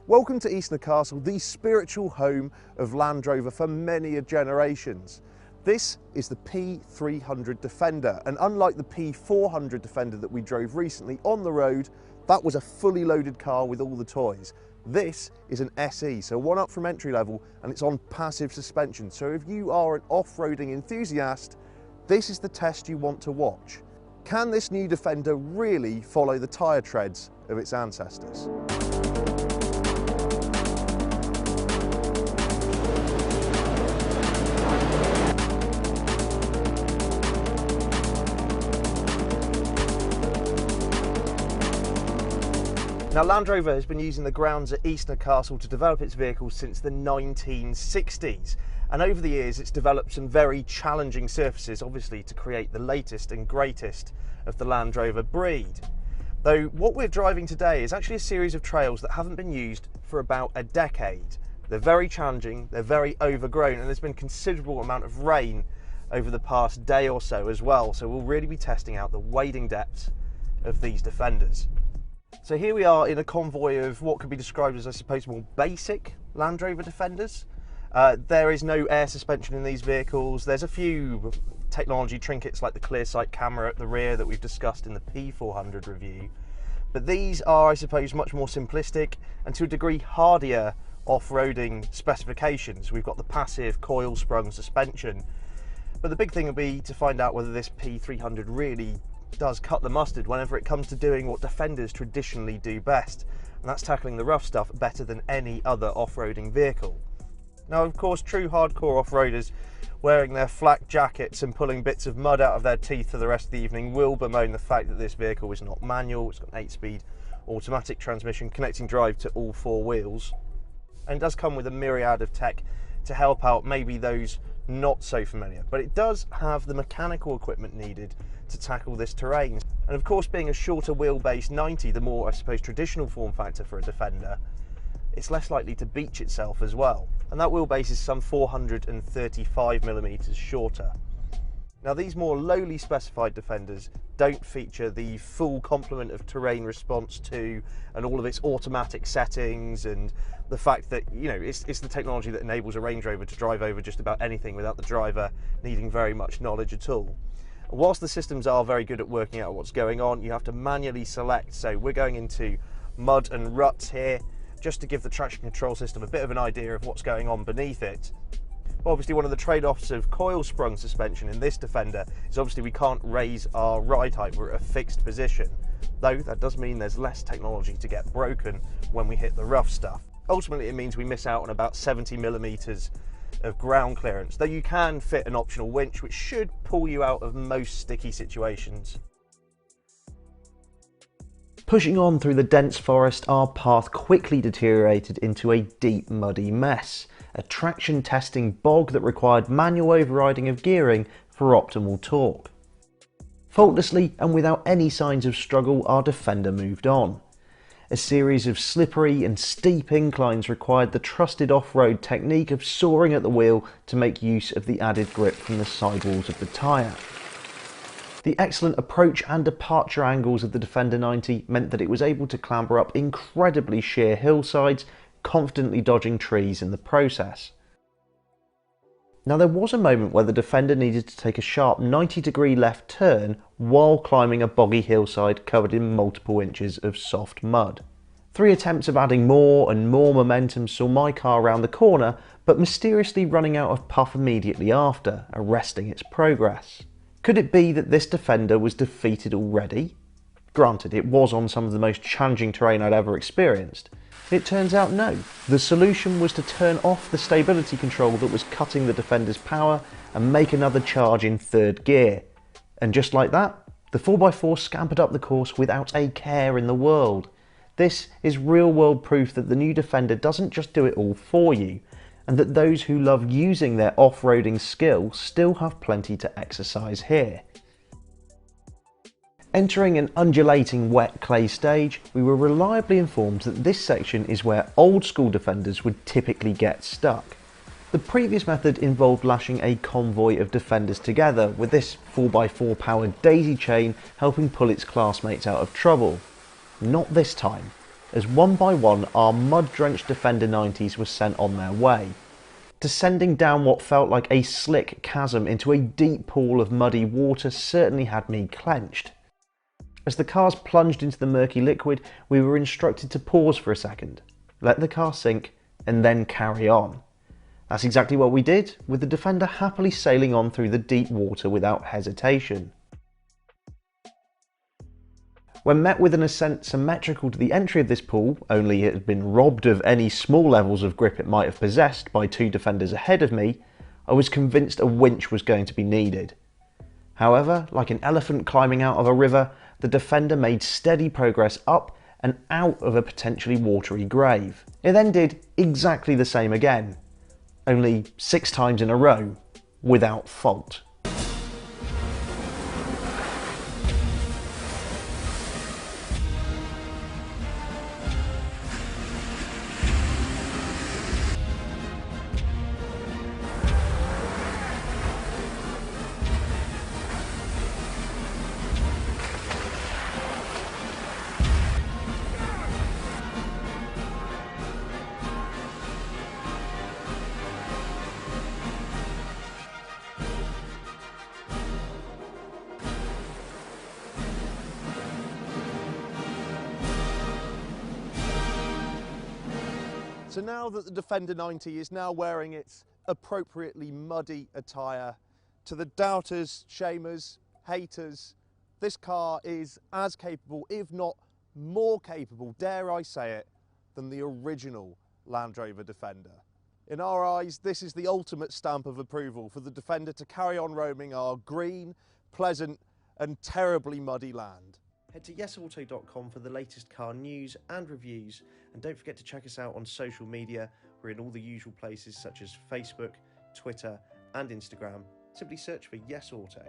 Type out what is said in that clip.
Welcome to Eastnor Castle, the spiritual home of Land Rover for many generations. This is the P300 Defender, and unlike the P400 Defender that we drove recently on the road, that was a fully loaded car with all the toys. This is an SE, so one up from entry level, and it's on passive suspension. So if you are an off-roading enthusiast, this is the test you want to watch. Can this new Defender really follow the tyre treads of its ancestors? Now, Land Rover has been using the grounds at Eastnor Castle to develop its vehicles since the 1960s. And over the years, it's developed some very challenging surfaces, obviously, to create the latest and greatest of the Land Rover breed. Though what we're driving today is actually a series of trails that haven't been used for about a decade. They're very challenging, they're very overgrown, and there's been considerable amount of rain over the past day or so as well. So we'll really be testing out the wading depths of these Defenders. So here we are in a convoy of what could be described as, I suppose, more basic Land Rover Defenders. There is no air suspension in these vehicles. There's a few technology trinkets like the clear sight camera at the rear that we've discussed in the P400 review. But these are, I suppose, much more simplistic and to a degree hardier off-roading specifications. We've got the passive coil sprung suspension. But the big thing will be to find out whether this P300 really does cut the mustard whenever it comes to doing what Defenders traditionally do best, and that's tackling the rough stuff better than any other off-roading vehicle. Now, of course, true hardcore off-roaders wearing their flak jackets and pulling bits of mud out of their teeth for the rest of the evening will bemoan the fact that this vehicle is not manual. It's got an 8-speed automatic transmission connecting drive to all four wheels, and it does come with a myriad of tech to help out maybe those not so familiar, but it does have the mechanical equipment needed to tackle this terrain. And of course, being a shorter wheelbase 90, the more, I suppose, traditional form factor for a Defender, it's less likely to beach itself as well. And that wheelbase is some 435mm shorter. Now, these more lowly specified Defenders don't feature the full complement of terrain response to and all of its automatic settings, and the fact that, you know, it's the technology that enables a Range Rover to drive over just about anything without the driver needing very much knowledge at all. Whilst the systems are very good at working out what's going on, you have to manually select. So we're going into mud and ruts here just to give the traction control system a bit of an idea of what's going on beneath it. But obviously, one of the trade-offs of coil sprung suspension in this Defender is obviously we can't raise our ride height. We're at a fixed position, though that does mean there's less technology to get broken when we hit the rough stuff. Ultimately, it means we miss out on about 70mm of ground clearance, though you can fit an optional winch which should pull you out of most sticky situations. Pushing on through the dense forest, our path quickly deteriorated into a deep muddy mess, a traction testing bog that required manual overriding of gearing for optimal torque. Faultlessly and without any signs of struggle, our Defender moved on. A series of slippery and steep inclines required the trusted off-road technique of soaring at the wheel to make use of the added grip from the sidewalls of the tyre. The excellent approach and departure angles of the Defender 90 meant that it was able to clamber up incredibly sheer hillsides, confidently dodging trees in the process. Now, there was a moment where the Defender needed to take a sharp 90-degree left turn while climbing a boggy hillside covered in multiple inches of soft mud. 3 attempts of adding more and more momentum saw my car round the corner, but mysteriously running out of puff immediately after, arresting its progress. Could it be that this Defender was defeated already? Granted, it was on some of the most challenging terrain I'd ever experienced. It turns out no. The solution was to turn off the stability control that was cutting the Defender's power and make another charge in 3rd gear. And just like that, the 4x4 scampered up the course without a care in the world. This is real-world proof that the new Defender doesn't just do it all for you, and that those who love using their off-roading skill still have plenty to exercise here. Entering an undulating wet clay stage, we were reliably informed that this section is where old school Defenders would typically get stuck. The previous method involved lashing a convoy of Defenders together, with this 4x4 powered daisy chain helping pull its classmates out of trouble. Not this time. as one by one our mud-drenched Defender 90s were sent on their way, descending down what felt like a slick chasm into a deep pool of muddy water certainly had me clenched. As the cars plunged into the murky liquid, we were instructed to pause for a second, let the car sink, and then carry on. That's exactly what we did, with the Defender happily sailing on through the deep water without hesitation. When met with an ascent symmetrical to the entry of this pool, only it had been robbed of any small levels of grip it might have possessed by two Defenders ahead of me, I was convinced a winch was going to be needed. However, like an elephant climbing out of a river, the Defender made steady progress up and out of a potentially watery grave. It then did exactly the same again, only 6 times in a row, without fault. So now that the Defender 90 is now wearing its appropriately muddy attire, to the doubters, shamers, haters, this car is as capable, if not more capable, dare I say it, than the original Land Rover Defender. In our eyes, this is the ultimate stamp of approval for the Defender to carry on roaming our green, pleasant and terribly muddy land. Head to yesauto.com for the latest car news and reviews, and don't forget to check us out on social media. We're in all the usual places such as Facebook, Twitter and Instagram. Simply search for Yes Auto.